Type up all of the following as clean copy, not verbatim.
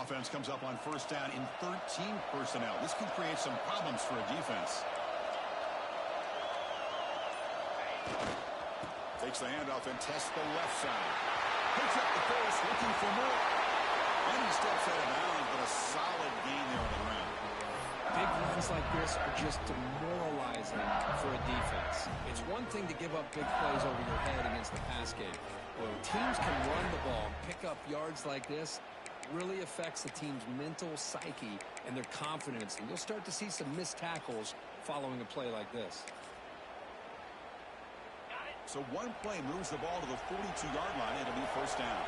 Offense comes up on first down in 13 personnel. This can create some problems for a defense. Takes the handoff and tests the left side. Picks up the force, looking for more. And he steps out of bounds, but a solid gain there on the ground. Big runs like this are just demoralizing for a defense. It's one thing to give up big plays over your head against the pass game. When teams can run the ball and pick up yards like this, it really affects the team's mental psyche and their confidence. And you'll start to see some missed tackles following a play like this. So one play moves the ball to the 42-yard line. It'll be first down.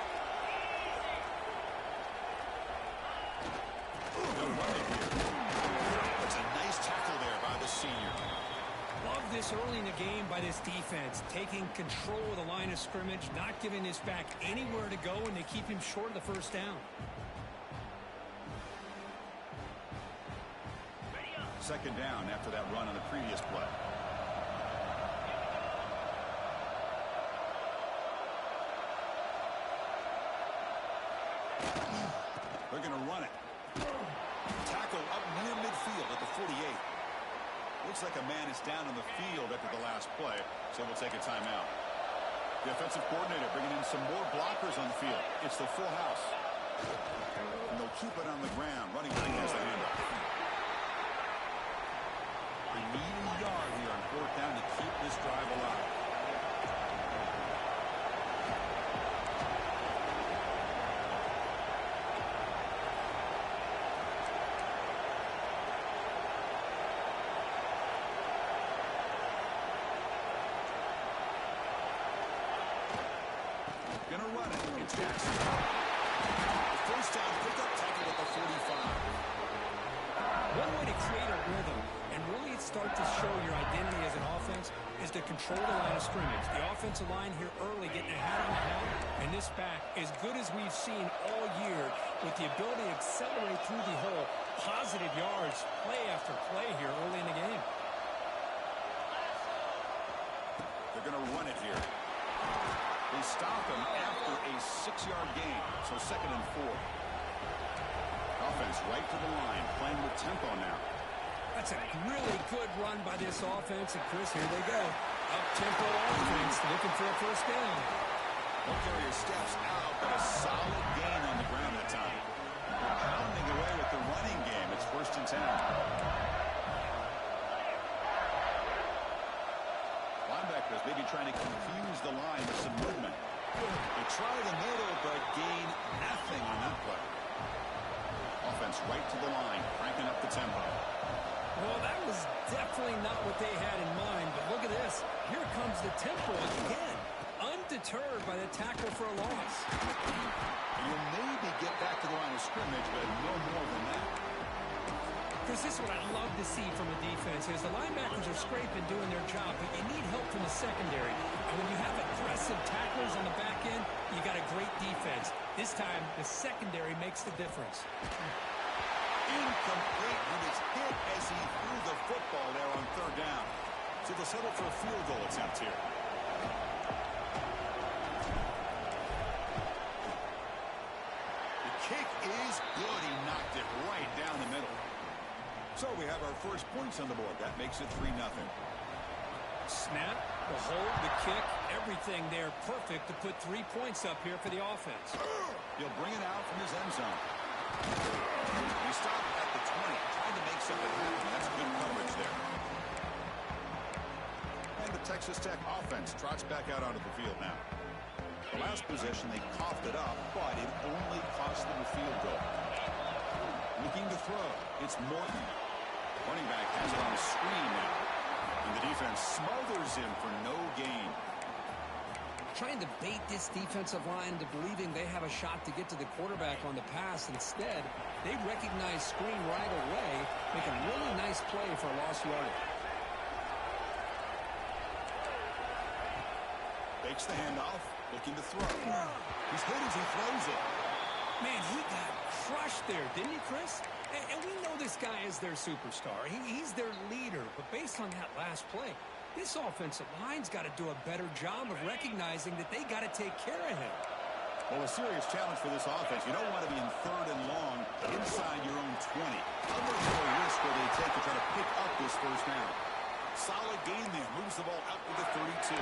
It's a nice tackle there by the senior. Love this early in the game by this defense, taking control of the line of scrimmage, not giving this back anywhere to go, and they keep him short of the first down. Second down after that run on the previous play. They're going to run it. Tackle up near midfield at the 48. Looks like a man is down on the field after the last play, so we'll take a timeout. The offensive coordinator bringing in some more blockers on the field. It's the full house. And they'll keep it on the ground. Running back has the handoff. They need a yard here on fourth down to keep this drive alive. Gonna run it. It's Jackson. The first down pickup, tackle at the 45. One way to create a rhythm and really start to show your identity as an offense is to control the line of scrimmage. The offensive line here early getting a hat on the head, and this back as good as we've seen all year with the ability to accelerate through the hole. Positive yards, play after play here early in the game. They're going to run it here. They stop him after a 6-yard gain, so 2nd and 4. Offense right to the line, playing with tempo now. That's a really good run by this offense, and Chris, here they go. Up-tempo offense, looking for a first down. The carrier steps out, but a solid gain on the ground that time. They're pounding away with the running game. It's 1st and 10. Linebackers maybe trying to confuse the line with some movement. They try the middle, but gain nothing on that play. Offense right to the line, cranking up the tempo. Well, that was definitely not what they had in mind, but look at this. Here comes the tempo again. Undeterred by the tackle for a loss. You'll maybe get back to the line of scrimmage, but no more than that. Chris, this is what I love to see from a defense is the linebackers are scraping, doing their job, but you need help from the secondary. And when you have aggressive tacklers on the back end, you got a great defense. This time, the secondary makes the difference. Incomplete when it's hit as he threw the football there on 3rd down. So they'll settle for a field goal attempt here. The kick is good. He knocked it right down the middle. So we have our first points on the board. That makes it 3-0. Snap, the hold, the kick, everything there perfect to put 3 points up here for the offense. He'll bring it out from his end zone. He stopped at the 20, trying to make something happen. That's good coverage there. And the Texas Tech offense trots back out onto the field now. The last possession, they coughed it up, but it only cost them a field goal. Looking to throw. It's Morton. Running back has it on the screen now. And the defense smothers him for no gain. Trying to bait this defensive line into believing they have a shot to get to the quarterback on the pass. Instead, they recognize screen right away, make a really nice play for a lost yardage. Fakes the handoff, looking to throw. He's hit as he throws it. Man, he got crushed there, didn't he, Chris? And we know this guy is their superstar. He's their leader. But based on that last play, this offensive line's got to do a better job of recognizing that they got to take care of him. Well, a serious challenge for this offense. You don't want to be in 3rd and long inside your own 20. How much more risk will they take to try to pick up this first down? Solid gain there. Moves the ball out to the 32.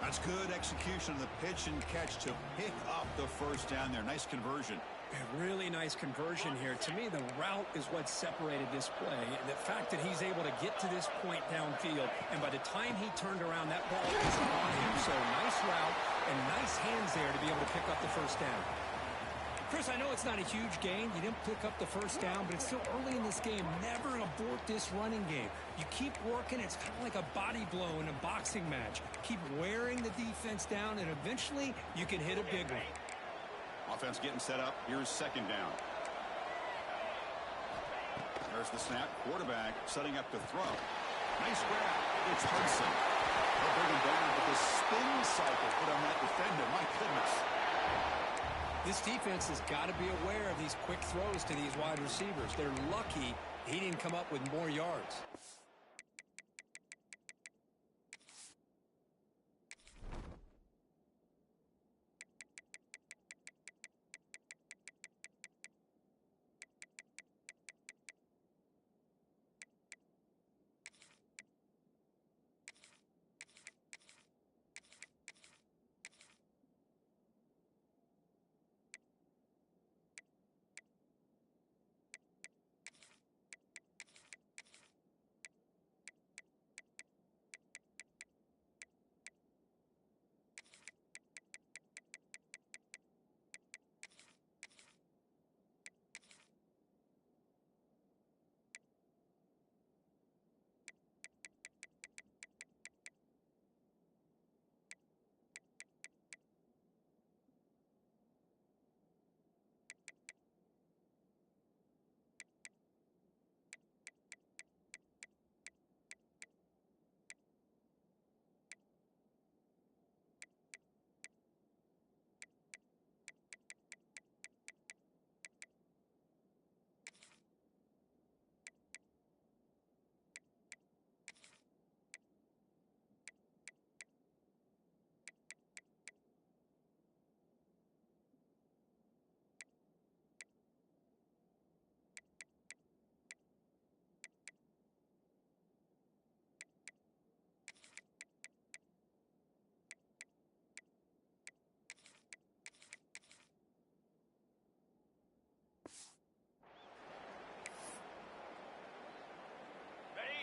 That's good execution of the pitch and catch to pick up the first down there. Nice conversion. A really nice conversion here. To me, the route is what separated this play. The fact that he's able to get to this point downfield, and by the time he turned around, that ball was on him. So nice route and nice hands there to be able to pick up the first down. Chris, I know it's not a huge gain. You didn't pick up the first down, but it's still early in this game. Never abort this running game. You keep working. It's kind of like a body blow in a boxing match. Keep wearing the defense down, and eventually you can hit a big one. Offense getting set up. Here's 2nd down. There's the snap. Quarterback setting up to throw. Nice grab. It's Hudson. They'll bring him down, but the spin cycle put on that defender. My goodness. This defense has got to be aware of these quick throws to these wide receivers. They're lucky he didn't come up with more yards.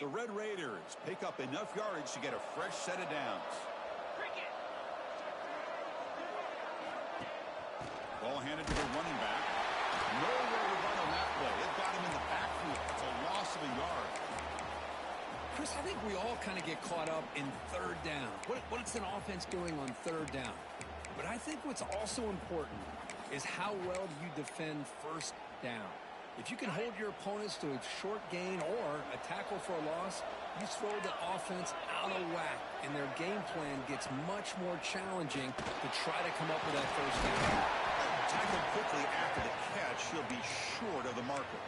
The Red Raiders pick up enough yardage to get a fresh set of downs. Ball handed to the running back. Nowhere to run on that play. It got him in the backfield. It's a loss of a yard. Chris, I think we all kind of get caught up in 3rd down. What's an offense doing on 3rd down? But I think what's also important is how well you defend 1st down. If you can hold your opponents to a short gain or a tackle for a loss, you throw the offense out of whack, and their game plan gets much more challenging to try to come up with that first down. Tackled quickly after the catch, he'll be short of the marker.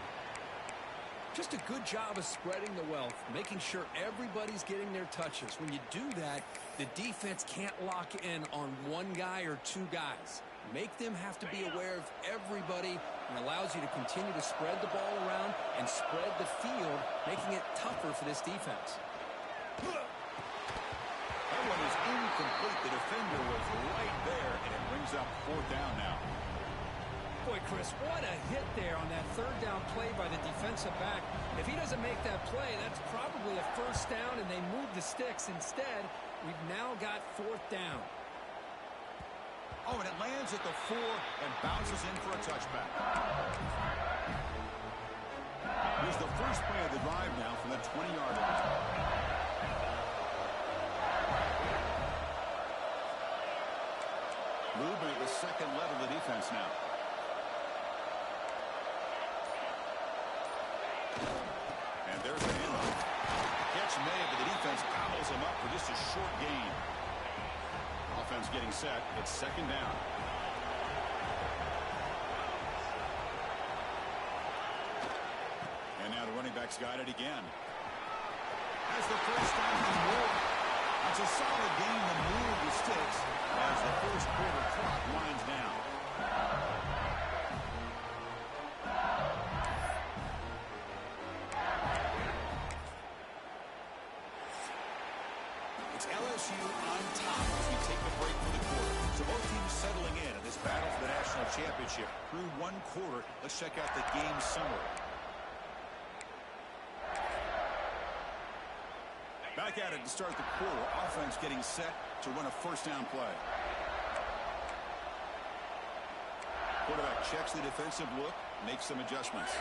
Just a good job of spreading the wealth, making sure everybody's getting their touches. When you do that, the defense can't lock in on one guy or 2 guys. Make them have to be aware of everybody, and allows you to continue to spread the ball around and spread the field, making it tougher for this defense. That one is incomplete. The defender was right there, and it brings up 4th down now. Boy, Chris, what a hit there on that 3rd down play by the defensive back. If he doesn't make that play, that's probably a first down, and they move the sticks. Instead, we've now got 4th down. Oh, and it lands at the 4 and bounces in for a touchback. Here's the first play of the drive now from the 20-yard line. Movement at the 2nd level of the defense now. And there's the handoff. Catch made, but the defense gobbles him up for just a short gain. Offense getting set. It's 2nd down. And now the running back's got it again. Has the first down and more. It's a solid game to move the sticks as the first quarter clock winds down. It's LSU on top as we take a break for the quarter. So both teams settling in this battle for the national championship. Through one quarter, let's check out the game summary. Back at it to start the quarter. Offense getting set to run a first down play. Quarterback checks the defensive look, makes some adjustments.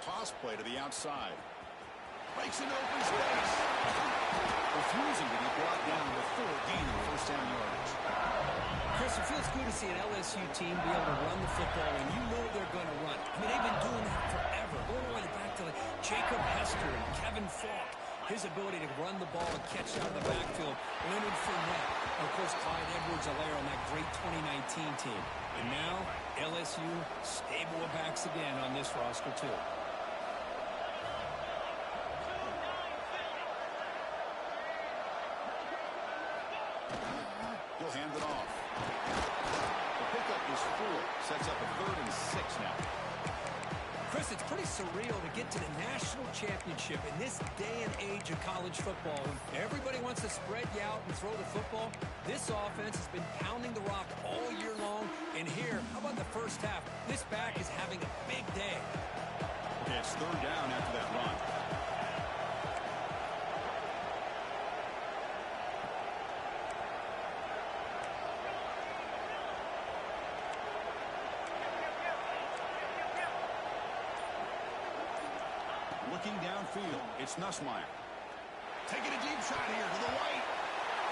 Toss play to the outside. Breaks an open space. Refusing to be brought down before gaining first down yardage. Chris, it feels good to see an LSU team be able to run the football, and you know they're going to run. I mean, they've been doing that forever, going all the way back to like Jacob Hester and Kevin Falk. His ability to run the ball and catch out of the backfield. Leonard Fournette. And of course, Clyde Edwards-Helaire on that great 2019 team. And now, LSU stable of backs again on this roster, too. He'll hand it off. The pickup is 4. Sets up a 3rd and 6 now. Chris, it's pretty surreal to get to the national championship in this day and age of college football. When everybody wants to spread you out and throw the football, this offense has been pounding the rock all year long. And here, how about the first half? This back is having a big day. Okay, it's 3rd down after that run. Looking downfield, it's Nussmeier. Taking a deep shot here to the right.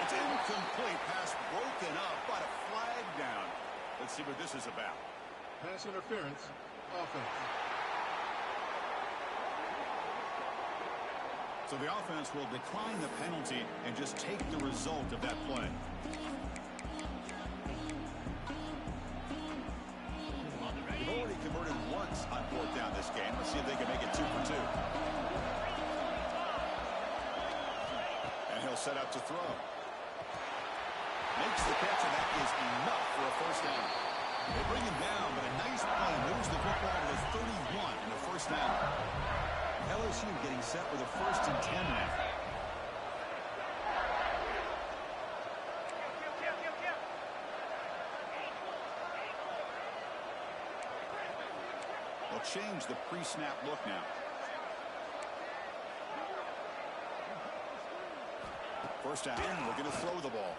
It's incomplete. Pass broken up, but a flag down. Let's see what this is about. Pass interference, offense. So the offense will decline the penalty and just take the result of that play. They've already converted once on 4th down this game. Let's see if they can make it 2 for 2. And he'll set up to throw. Makes the catch, and that is enough for a first down. They bring him down, but a nice play moves the football to the 31 and a first down. LSU getting set with a 1st and 10 now. They'll change the pre-snap look now. First down, we're going to throw the ball.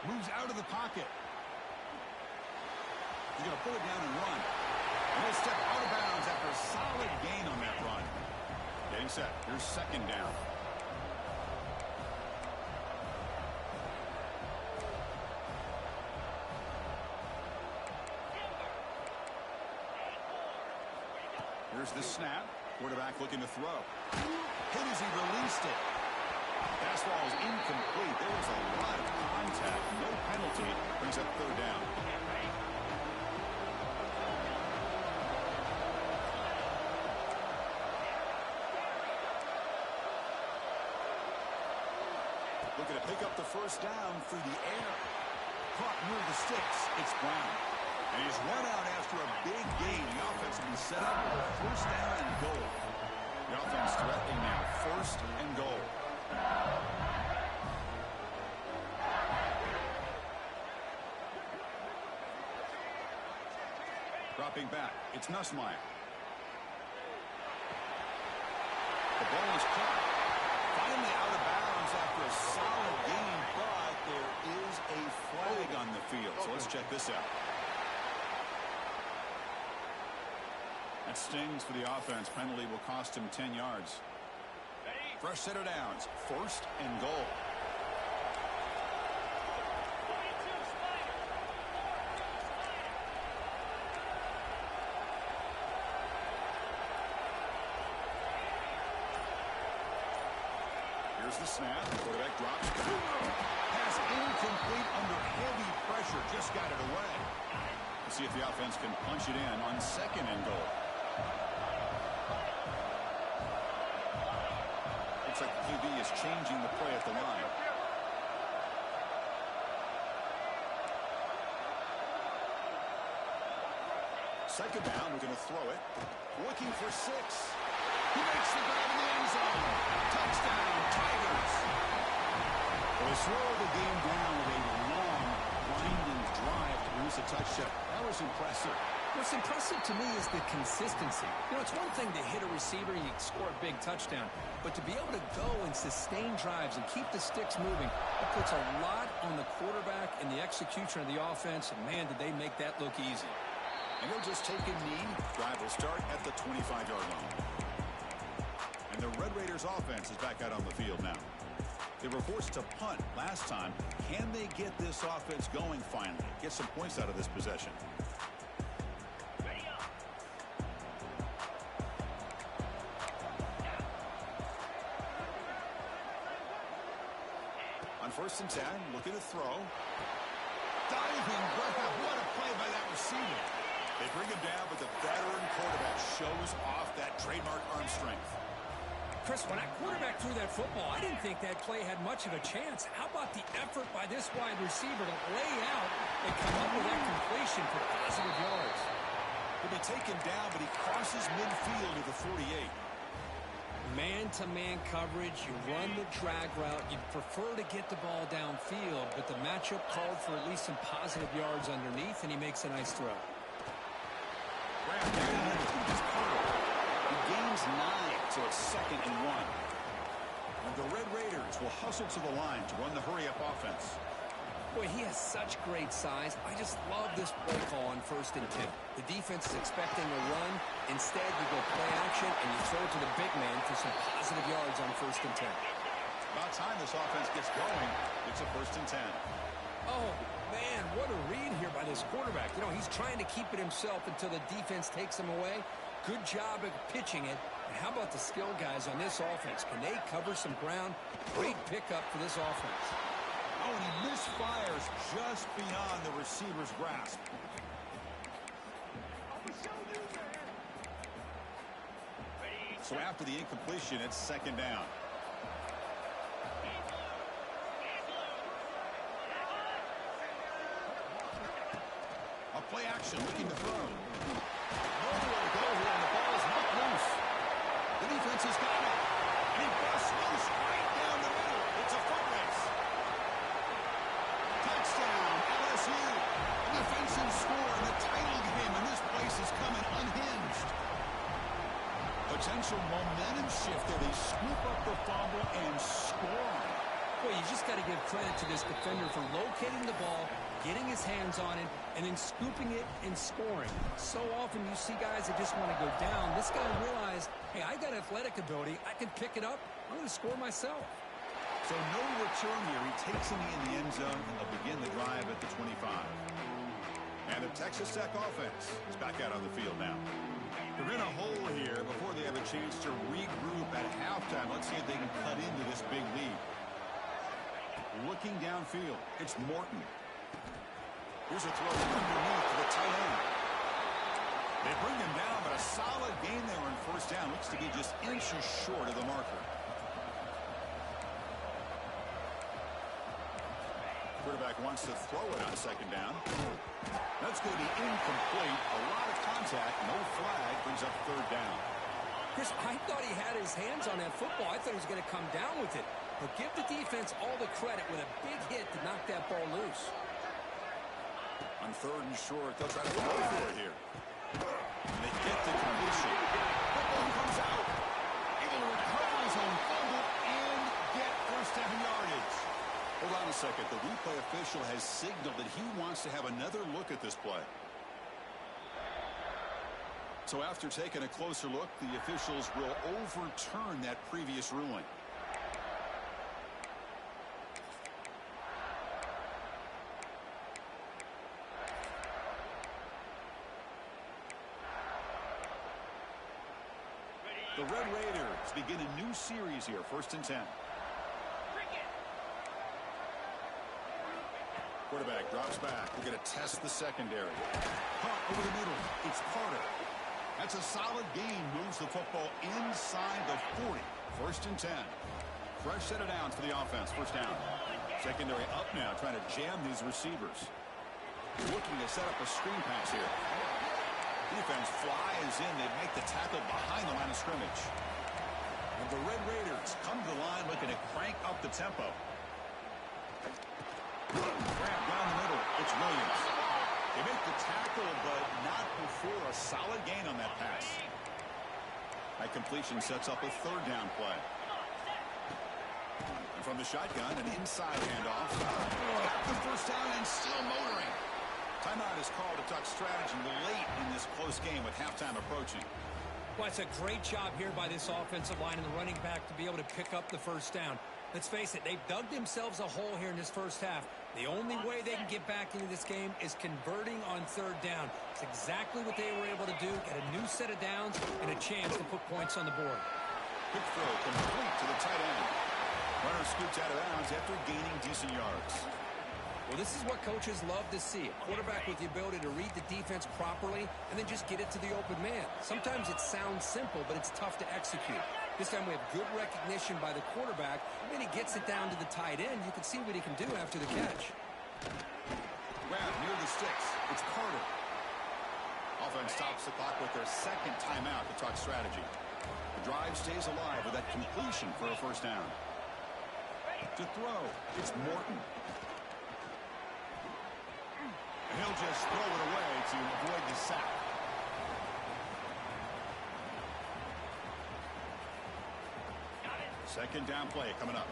Moves out of the pocket. He's going to pull it down and run. And he'll step out of bounds after a solid gain on that run. Getting set. Here's 2nd down. Here's the snap. Quarterback looking to throw. Hit as he released it. Fastball is incomplete. There was a lot of contact. No penalty. Brings up 3rd down. Looking to pick up the first down through the air. Caught near the sticks. It's Brown. And he's run out after a big gain. The offense will be set up with a first down and goal. The offense threatening now. 1st and goal. Dropping back. It's Nussmeier. The ball is caught. Finally out of bounds after a solid gain, but there is a flag on the field. So let's check this out. That stings for the offense. Penalty will cost him 10 yards. Fresh set of downs. 1st and goal. Here's the snap. Quarterback drops. Pass incomplete under heavy pressure. Just got it away. Let's see if the offense can punch it in on 2nd and goal. Looks like the QB is offense changing the play at the line. Second down, we're going to throw it. Looking for 6. He makes the grab in the end zone. Touchdown, Tigers. Well, they slow the game down with a long, winding drive to produce a touchdown. That was impressive. What's impressive to me is the consistency. You know, it's one thing to hit a receiver and you score a big touchdown, but to be able to go and sustain drives and keep the sticks moving, it puts a lot on the quarterback and the execution of the offense, and man, did they make that look easy. And he'll just take a knee. Drive will start at the 25-yard line. And the Red Raiders offense is back out on the field now. They were forced to punt last time. Can they get this offense going finally? Get some points out of this possession. On 1st and 10, looking to throw. Diving grab. What a play by that receiver. They bring him down, but the veteran quarterback shows off that trademark arm strength. Chris, when that quarterback threw that football, I didn't think that play had much of a chance. How about the effort by this wide receiver to lay out and come up with that completion for positive yards? He'll be taken down, but he crosses midfield to the 48. Man-to-man coverage, you run the drag route. You prefer to get the ball downfield, but the matchup called for at least some positive yards underneath, and he makes a nice throw. He gains 9, so it's 2nd and 1. And the Red Raiders will hustle to the line to run the hurry-up offense. Boy, he has such great size. I just love this play call on 1st and 10. The defense is expecting a run. Instead, you go play action, and you throw it to the big man for some positive yards on 1st and 10. About time this offense gets going. It's a 1st and 10. Oh, man, what a read here by this quarterback. You know, he's trying to keep it himself until the defense takes him away. Good job of pitching it. And how about the skill guys on this offense? Can they cover some ground? Great pickup for this offense. Oh, and he misfires just beyond the receiver's grasp. So after the incompletion, it's 2nd down. Play action, looking to throw. Nowhere to go here, and the ball is not loose. The defense has got it. And he busts loose right down the middle. It's a foot race. Touchdown, LSU. Defensive score in the title game, and this place is coming unhinged. Potential momentum shift there. They scoop up the fumble and score. Boy, you just got to give credit to this defender for locating the ball, getting his hands on it, and then scooping it and scoring. So often you see guys that just want to go down. This guy realized, hey, I got athletic ability. I can pick it up. I'm going to score myself. So no return here. He takes him in the end zone, and they'll begin the drive at the 25. And the Texas Tech offense is back out on the field now. They're in a hole here before they have a chance to regroup at halftime. Let's see if they can cut into this big lead. Looking downfield, it's Morton. Here's a throw underneath to the tight end. They bring him down, but a solid gain there on 1st down. Looks to be just inches short of the marker. Quarterback wants to throw it on 2nd down. That's going to be incomplete. A lot of contact, no flag, brings up 3rd down. Chris, I thought he had his hands on that football. I thought he was going to come down with it. But give the defense all the credit with a big hit to knock that ball loose. On 3rd and short, they'll try to go for it here. And they get the completion. Football comes out. Able to recover his own fumble and get 1st down yardage. Hold on a second. The replay official has signaled that he wants to have another look at this play. So after taking a closer look, the officials will overturn that previous ruling. The Red Raiders begin a new series here, 1st and 10. Quarterback drops back. We're going to test the secondary. Caught over the middle. It's Carter. That's a solid gain. Moves the football inside the 40. 1st and 10. Fresh set of downs for the offense. First down. Secondary up now, trying to jam these receivers. Looking to set up a screen pass here. Defense flies in. They make the tackle behind the line of scrimmage. And the Red Raiders come to the line looking to crank up the tempo. Grab down the middle. It's Williams. They make the tackle, but not before a solid gain on that pass. That completion sets up a third down play. And from the shotgun, an inside handoff. Got the first down and still motoring. Timeout is called to talk strategy late in this close game with halftime approaching. Well, it's a great job here by this offensive line and the running back to be able to pick up the first down. Let's face it, they've dug themselves a hole here in this first half. The only way they can get back into this game is converting on third down. It's exactly what they were able to do, get a new set of downs and a chance to put points on the board. Quick throw complete to the tight end. Runner scoots out of bounds after gaining decent yards. Well, this is what coaches love to see. A quarterback with the ability to read the defense properly and then just get it to the open man. Sometimes it sounds simple, but it's tough to execute. This time we have good recognition by the quarterback, and then he gets it down to the tight end. You can see what he can do after the catch. Grab near the sticks. It's Carter. Offense stops the clock with their second timeout to talk strategy. The drive stays alive with that completion for a first down. To throw, it's Morton. And he'll just throw it away to avoid the sack. Second down play coming up.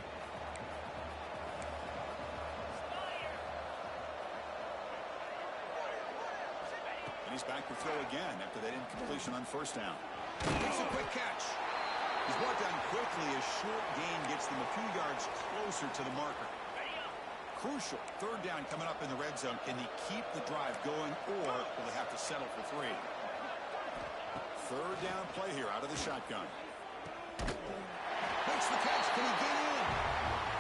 And he's back to throw again after that incompletion on first down. Makes a quick catch. He's brought down quickly. A short gain gets them a few yards closer to the marker. Crucial third down coming up in the red zone. Can he keep the drive going, or will they have to settle for three? Third down play here out of the shotgun. Makes the catch. Can he get in?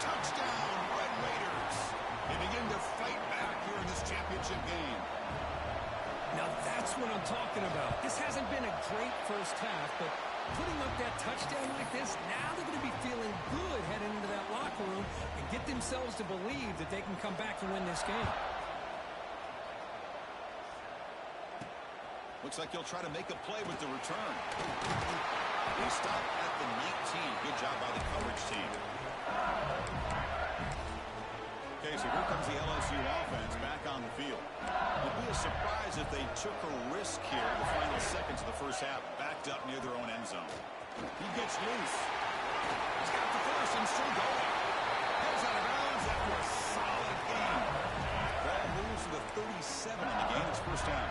Touchdown, Red Raiders. They begin to fight back here in this championship game. Now that's what I'm talking about. This hasn't been a great first half, but putting up that touchdown like this, now they're going to be feeling good heading into that locker room and get themselves to believe that they can come back and win this game. Looks like he'll try to make a play with the return. They stop at the 19. Good job by the coverage team. Okay, so here comes the LSU offense back on the field. It would be a surprise if they took a risk here in the final seconds of the first half, backed up near their own end zone. He gets loose. He's got the first and still going. Heads out of bounds after a solid gain. Ball moves to the 37 in the game. It's first down.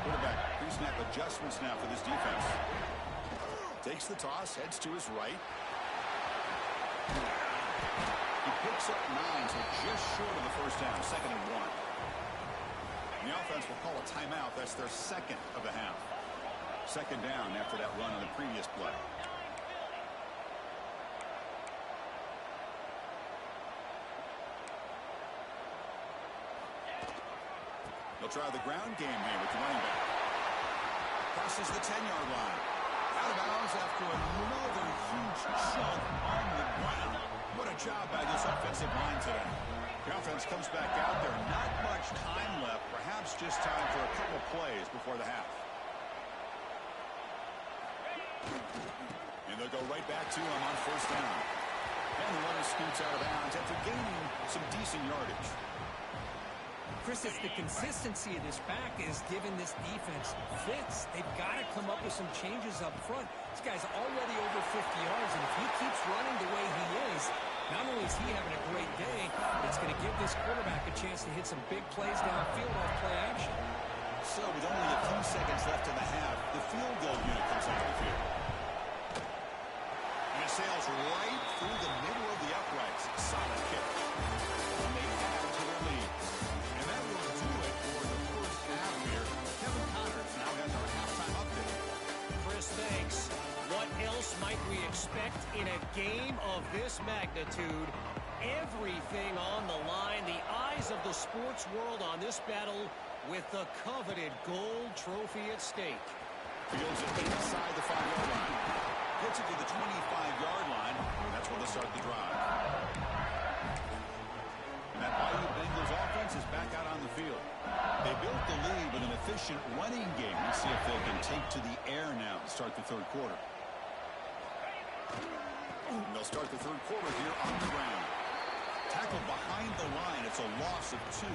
Quarterback pre-snap adjustments now for this defense. Takes the toss, heads to his right. He picks up 9, so just short of the first down, 2nd and 1. And the offense will call a timeout. That's their second of the half. 2nd down after that run on the previous play. They'll try the ground game here with the running back. Crosses the 10-yard line. Out of bounds after another huge chunk on the ground. What a job by this offensive line today. The offense comes back out there. Not much time left. Perhaps just time for a couple plays before the half. And they'll go right back to him on first down. And the runner scoots out of bounds after gaining some decent yardage. Chris, it's the consistency of this back is giving this defense fits. They've got to come up with some changes up front. This guy's already over 50 yards, and if he keeps running the way he is, not only is he having a great day, but it's going to give this quarterback a chance to hit some big plays downfield off play action. So with only a few seconds left in the half, the field goal unit comes out of the field. And it sails right through the middle of the uprights. Solid kick. And they add to their lead. And that will do it for the first half here. Kevin Connors now has our halftime update. Chris, thanks. What else might we expect in a game of this magnitude? Everything on the line. The eyes of the sports world on this battle with the coveted gold trophy at stake. Fields it inside the 5-yard line. Gets it to the 25-yard line, and that's where they'll start the drive. And that Bayou Bengals offense is back out on the field. They built the lead with an efficient running game. Let's see if they can take to the air now to start the third quarter. And they'll start the third quarter here on the ground. Tackle behind the line. It's a loss of 2.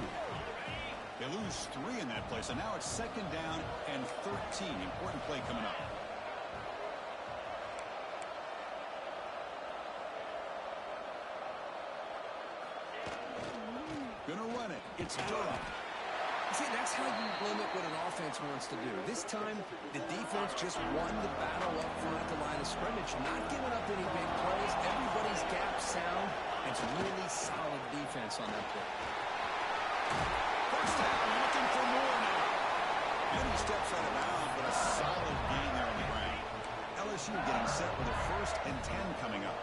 They lose 3 in that play, so now it's 2nd down and 13. Important play coming up. Gonna run it. It's Durham. See, that's how you limit what an offense wants to do. This time, the defense just won the battle up front at the line of scrimmage, not giving up any big plays. Everybody's gap sound. It's really solid defense on that play. First down, looking for more now. And he steps out of bounds, but a solid gain there on the ground. LSU getting set with a 1st and 10 coming up.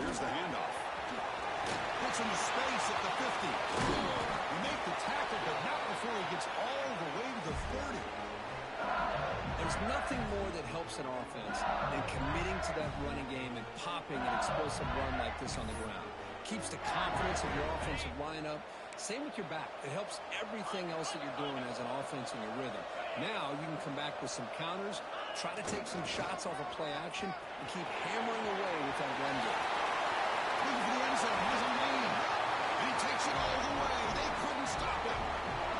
Here's the handoff. Puts him to space at the 50. He made the tackle, but not before he gets all the way to the 30. There's nothing more that helps an offense than committing to that running game and popping an explosive run like this on the ground. Keeps the confidence of your offensive lineup. Same with your back. It helps everything else that you're doing as an offense in your rhythm. Now you can come back with some counters, try to take some shots off of play action, and keep hammering away with that run game. Looking for the end zone. Here's a lane. And he takes it all the way. They couldn't stop him.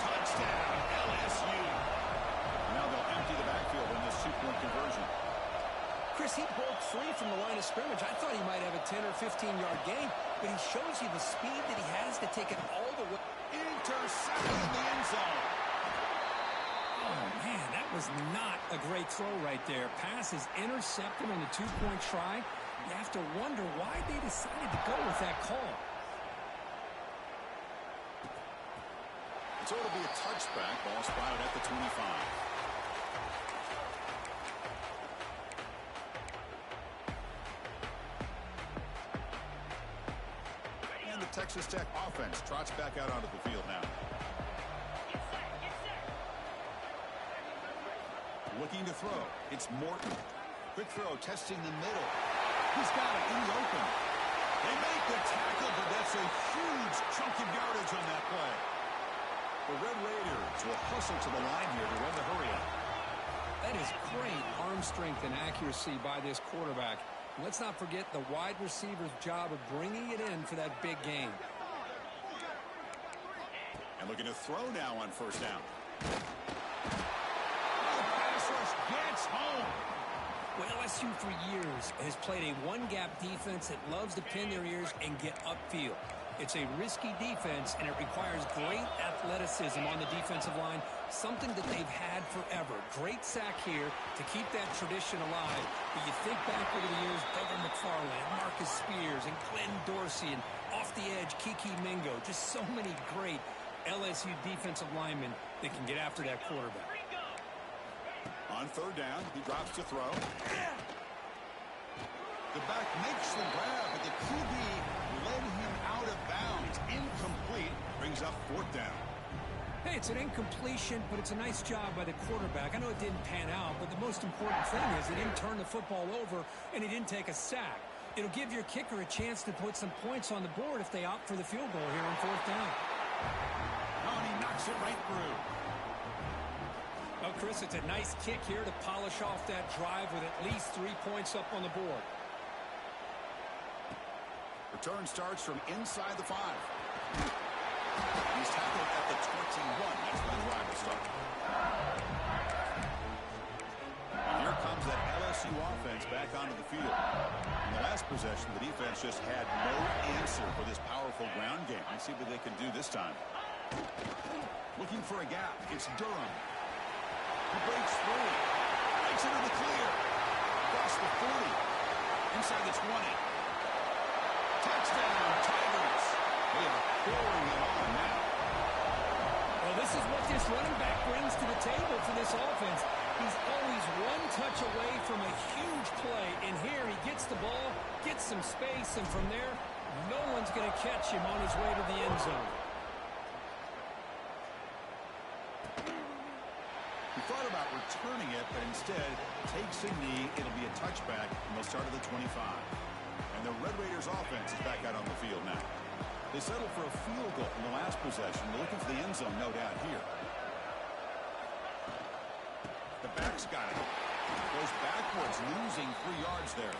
Touchdown, LSU. Now they'll empty the backfield in this 2-point conversion. Chris, he broke free from the line of scrimmage. I thought he might have a 10 or 15-yard gain, but he shows you the speed that he has to take it all the way. Intercepted in the end zone. Oh, man, that was not a great throw right there. Pass is intercepted on the 2-point try. You have to wonder why they decided to go with that call. So it'll be a touchback. Ball spotted at the 25. Texas Tech offense trots back out onto the field now. Looking to throw. It's Morton. Quick throw, testing the middle. He's got it in the open. They make the tackle, but that's a huge chunk of yardage on that play. The Red Raiders will hustle to the line here to run the hurry up. That is great arm strength and accuracy by this quarterback. Let's not forget the wide receiver's job of bringing it in for that big game. And looking to throw now on 1st down. The pass rush gets home. Well, LSU for years has played a one-gap defense that loves to pin their ears and get upfield. It's a risky defense, and it requires great athleticism on the defensive line, something that they've had forever. Great sack here to keep that tradition alive. But you think back over the years, Douglas McFarland, Marcus Spears, and Glenn Dorsey, and off the edge, Kiki Mingo. Just so many great LSU defensive linemen that can get after that quarterback. On 3rd down, he drops to throw. The back makes the grab, but the QB led him out of bounds. Incomplete. Brings up 4th down. Hey, it's an incompletion, but it's a nice job by the quarterback. I know it didn't pan out, but the most important thing is he didn't turn the football over and he didn't take a sack. It'll give your kicker a chance to put some points on the board if they opt for the field goal here on 4th down. Oh, and he knocks it right through. Well, Chris, it's a nice kick here to polish off that drive with at least 3 points up on the board. Return starts from inside the 5. He's tackled at the 21. That's where the drive will start. And here comes that LSU offense back onto the field. In the last possession, the defense just had no answer for this powerful ground game. Let's see what they can do this time. Looking for a gap. It's Durham. He breaks through. Breaks into the clear. Across the 40. Inside the 20. Touchdown, Tigers. They are pouring it on now. Well, this is what this running back brings to the table for this offense. He's always one touch away from a huge play. And here he gets the ball, gets some space, and from there, no one's going to catch him on his way to the end zone. He thought about returning it, but instead takes a knee. It'll be a touchback, and they'll start at the 25. And the Red Raiders offense is back out on the field now. They settled for a field goal in the last possession. They're looking for the end zone, no doubt, here. The back's got it. Goes backwards, losing 3 yards there.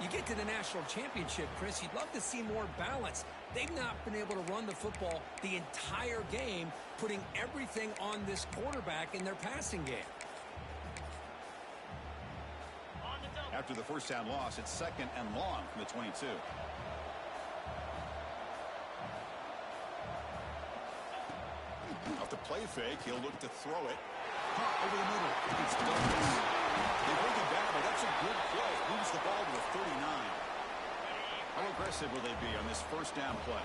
You get to the national championship, Chris, you'd love to see more balance. They've not been able to run the football the entire game, putting everything on this quarterback in their passing game. After the first down loss, it's 2nd and long from the 22. Off the play fake, he'll look to throw it. Caught over the middle. It's done. They break it down, but that's a good play. Moves the ball to the 39. How aggressive will they be on this first down play?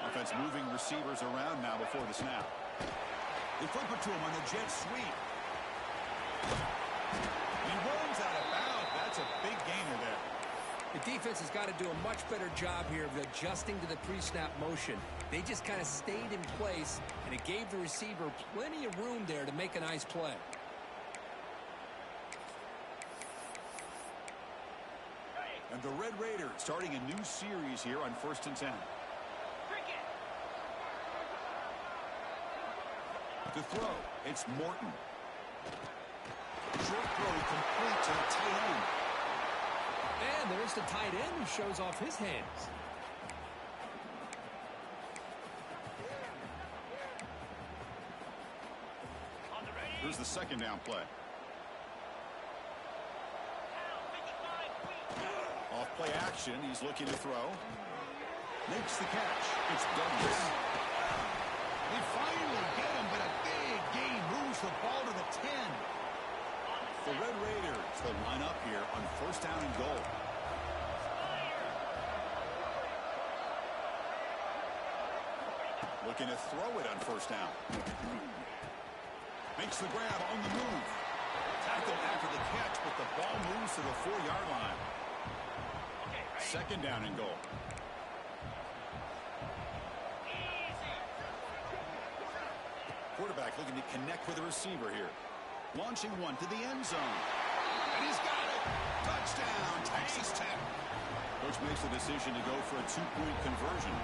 Offense moving receivers around now before the snap. They flip it to him on the jet sweep. He rolls out of bounds. That's a big gainer there. The defense has got to do a much better job here of adjusting to the pre-snap motion. They just kind of stayed in place, and it gave the receiver plenty of room there to make a nice play. And the Red Raiders starting a new series here on 1st and 10. To throw, it's Morton. Short throw complete to the tight end. And there's the tight end who shows off his hands. Here's the 2nd down play. Off play action, he's looking to throw. Makes the catch. It's Douglas. They finally get him, but a big gain moves the ball to the 10. The Red Raiders, they'll line up here on 1st down and goal. Looking to throw it on 1st down. Makes the grab on the move. Tackled after the catch, but the ball moves to the 4-yard line. 2nd down and goal. Quarterback looking to connect with the receiver here. Launching one to the end zone. And he's got it. Touchdown, Texas Tech. Coach makes the decision to go for a 2-point conversion.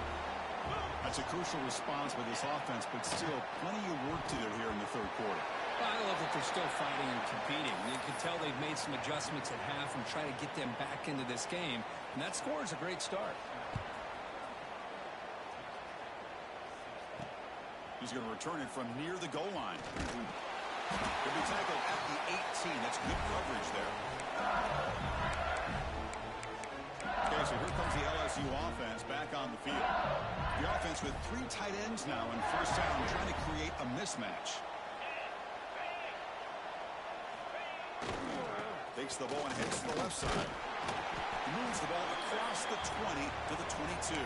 That's a crucial response by this offense, but still plenty of work to do here in the 3rd quarter. I love that they're still fighting and competing. You can tell they've made some adjustments at half and try to get them back into this game. And that score is a great start. He's going to return it from near the goal line. He'll be tackled at the 18. That's good coverage there. Okay, so here comes the LSU offense back on the field. The offense with 3 tight ends now in 1st down, trying to create a mismatch. Takes the ball and hits the left side. Moves the ball across the 20 to the 22.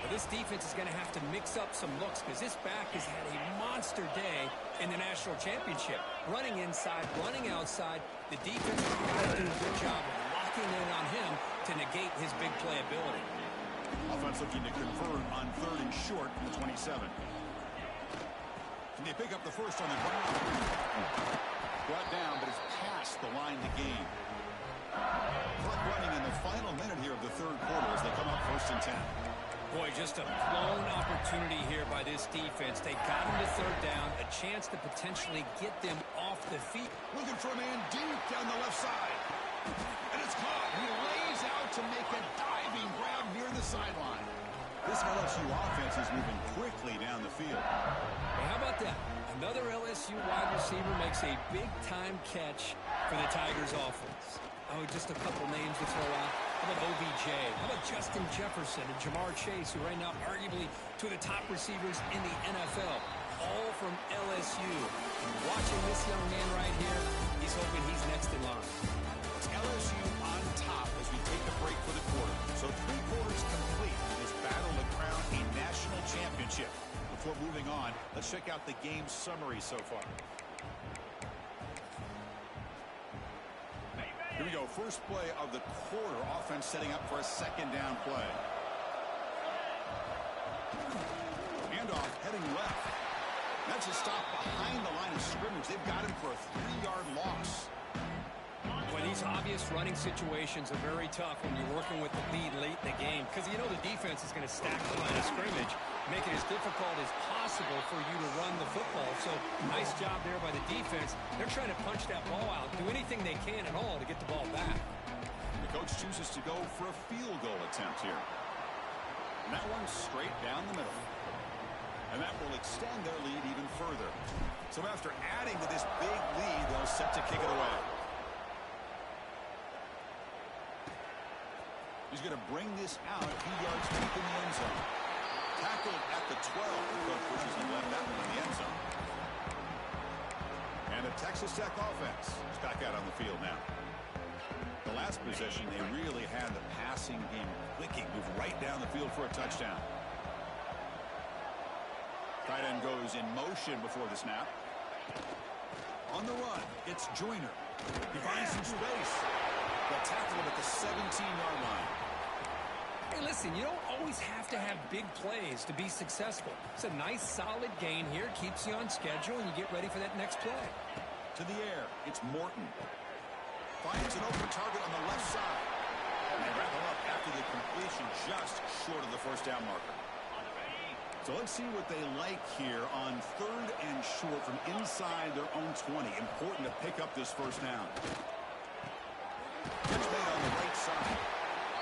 But this defense is going to have to mix up some looks because this back has had a monster day in the national championship. Running inside, running outside. The defense has got to do a good job of locking in on him to negate his big play ability. Offense looking to convert on 3rd and short from the 27. Can they pick up the first on the ground? Brought down, but it's past the line to gain. Clock running in the final minute here of the 3rd quarter as they come up 1st and 10. Boy, just a blown opportunity here by this defense. They got him to 3rd down, a chance to potentially get them off the feet. Looking for a man deep down the left side. And it's caught. He lays out to make a diving grab near the sideline. This LSU offense is moving quickly down the field. Hey, how about that? Another LSU wide receiver makes a big-time catch for the Tigers offense. Oh, just a couple names to throw out. How about OBJ? How about Justin Jefferson and Jamar Chase, who right now arguably two of the top receivers in the NFL, all from LSU. And watching this young man right here, he's hoping he's next in line. It's LSU on top as we take a break for the quarter. So 3 quarters complete in this battle to crown a national championship. Before moving on, let's check out the game summary so far. Here we go. First play of the quarter. Offense setting up for a 2nd down play. Handoff heading left. That's a stop behind the line of scrimmage. They've got him for a 3-yard loss. Well, these obvious running situations are very tough when you're working with the lead late in the game because you know the defense is going to stack the line of scrimmage, make it as difficult as possible for you to run the football. So nice job there by the defense. They're trying to punch that ball out, do anything they can at all to get the ball back. The coach chooses to go for a field goal attempt here. And that one's straight down the middle. And that will extend their lead even further. So after adding to this big lead, they'll set to kick it away. He's going to bring this out a few yards deep in the end zone. Tackled at the 12. The coach wishes he left that one in the end zone. And the Texas Tech offense is back out on the field now. The last possession, they really had the passing game clicking. Moved right down the field for a touchdown. Tight end goes in motion before the snap. On the run, it's Joyner. He finds some space. They'll tackle him at the 17-yard line. Hey, listen, you don't always have to have big plays to be successful. It's a nice, solid gain here. Keeps you on schedule, and you get ready for that next play. To the air, it's Morton. Finds an open target on the left side. And they wrap him up after the completion just short of the first down marker. So let's see what they like here on 3rd and short from inside their own 20. Important to pick up this first down. Catch made on the right side.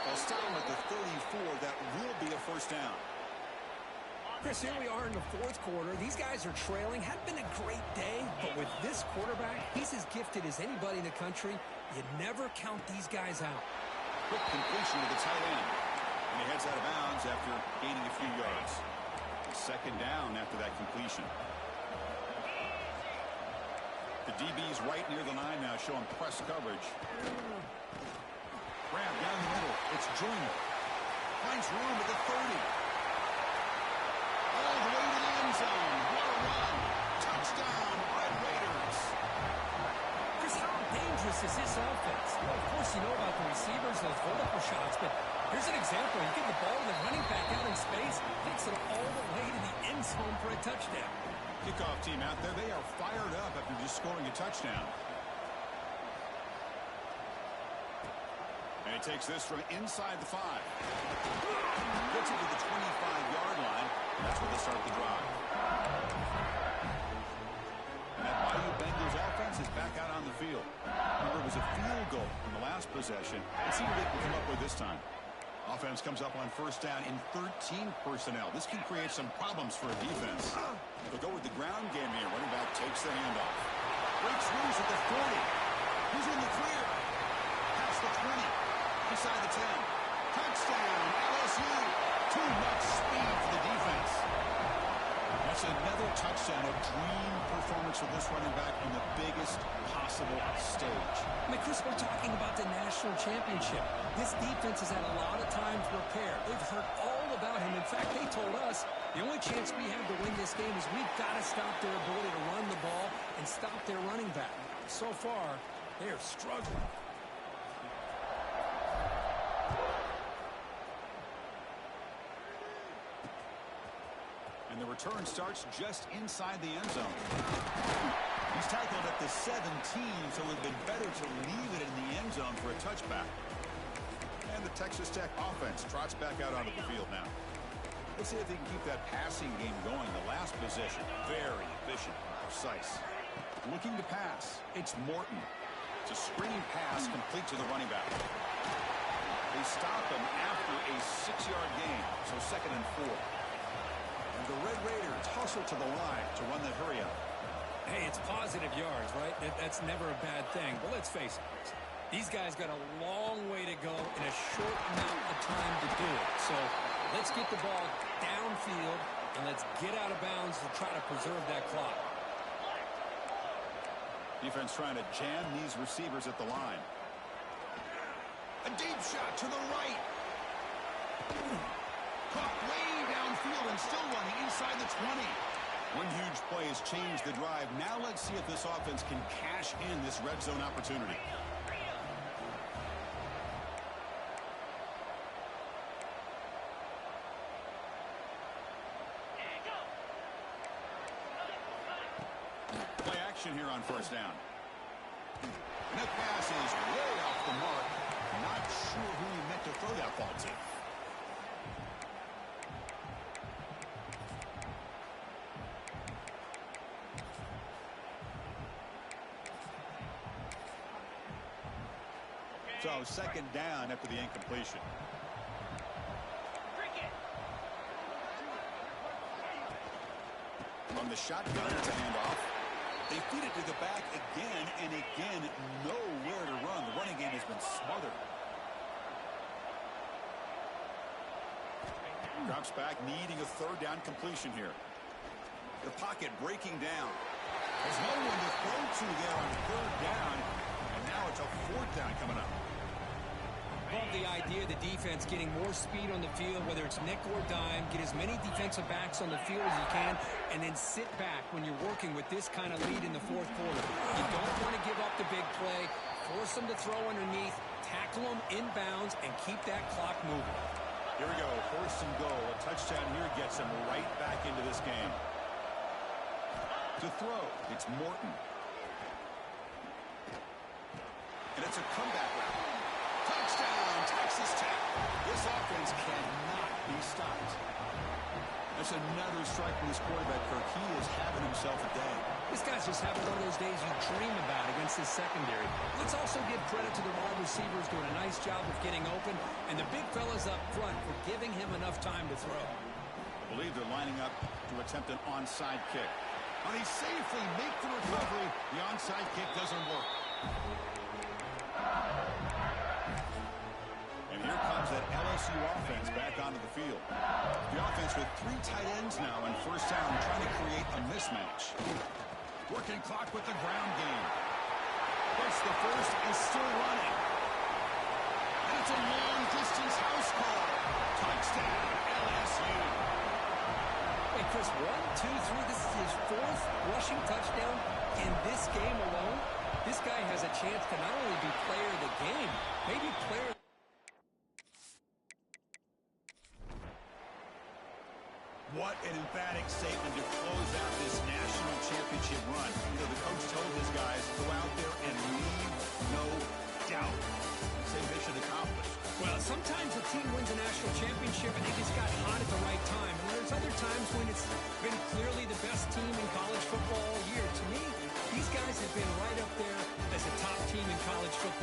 They'll start him at the 34. That will be a first down. Chris, here we are in the 4th quarter. These guys are trailing. Hadn't been a great day, but with this quarterback, he's as gifted as anybody in the country. You never count these guys out. Quick completion to the tight end. And he heads out of bounds after gaining a few yards. Second down after that completion. The DB's right near the line now, showing press coverage. Grab down the middle. It's Joyner. Finds room at the 30. All the way to the end zone. What a run. Touchdown, Red Raiders. Chris, how dangerous is this offense? Well, of course, you know about the receivers, those vertical shots, but here's an example. You get the ball to the running back out in space, takes it all the way to the end zone for a touchdown. Kickoff team out there, they are fired up after just scoring a touchdown. And he takes this from inside the 5. Gets it to the 25-yard line, and that's where they start the drive. And that Bayou Bengals offense is back out on the field. Remember, it was a field goal in the last possession. Let's see what they can come up with this time. Offense comes up on first down in 13 personnel. This can create some problems for a defense. They'll go with the ground game here. Running back takes the handoff. Breaks loose at the 40. He's in the clear. Past the 20. Inside the 10. Touchdown, LSU. Too much speed for the defense. That's another touchdown. A dream performance for this running back on the biggest possible stage. I mean, Chris, we're talking about the national championship. This defense has had a lot of time to prepare. They've heard all about him. In fact, they told us the only chance we have to win this game is we've got to stop their ability to run the ball and stop their running back. So far, they are struggling. And the return starts just inside the end zone. He's tackled at the 17, so it would have been better to leave it in the end zone for a touchback. And the Texas Tech offense trots back out onto the field now. Let's see if they can keep that passing game going. The last possession, very efficient and precise. Looking to pass, it's Morton. It's a screen pass complete to the running back. They stop him after a 6-yard gain, so 2nd and 4. And the Red Raiders hustle to the line to run the hurry up. Hey, it's positive yards, right? That's never a bad thing. But let's face it, these guys got a long way to go in a short amount of time to do it. So let's get the ball downfield, and let's get out of bounds to try to preserve that clock. Defense trying to jam these receivers at the line. A deep shot to the right. Caught way downfield and still running inside the 20. One huge play has changed the drive. Now let's see if this offense can cash in this red zone opportunity. action here on first down. And that pass is way off the mark. Not sure who he meant to throw that ball to. So second down after the incompletion. On the shotgun, it's a handoff. They feed it to the back again and again. Nowhere to run. The running game has been smothered. Drops back, needing a third down completion here. The pocket breaking down. There's no one to throw to there on third down. And now it's a fourth down coming up. Love the idea of the defense getting more speed on the field, whether it's nickel or dime, get as many defensive backs on the field as you can, and then sit back when you're working with this kind of lead in the fourth quarter. You don't want to give up the big play, force them to throw underneath, tackle them inbounds, and keep that clock moving. Here we go, first and goal. A touchdown here gets them right back into this game. To throw, it's Morton. And it's a comeback route. Touchdown, Texas Tech. This offense cannot be stopped. That's another strike from this quarterback, Kirk. He is having himself a day. This guy's just having one of those days you dream about against this secondary. Let's also give credit to the wide receivers doing a nice job of getting open, and the big fellas up front for giving him enough time to throw. I believe they're lining up to attempt an onside kick. And they safely make the recovery. The onside kick doesn't work. And here comes that LSU offense back onto the field. The offense with 3 tight ends now on first down, trying to create a mismatch. Working clock with the ground game. Plus the first is still running. And it's a long-distance house call. Touchdown, LSU. Hey, Chris, 1, 2, 3, this is his 4th rushing touchdown in this game alone. This guy has a chance to not only be player of the game, maybe player. What an emphatic statement to close out this national championship run. You know, the coach told his guys, go out there and leave no doubt. Say mission accomplished. Well, sometimes a team wins a national championship and they just got hot at the right time. And there's other times when it's been clearly the best team in college football all year. To me, these guys have been right up there as a top team in college football.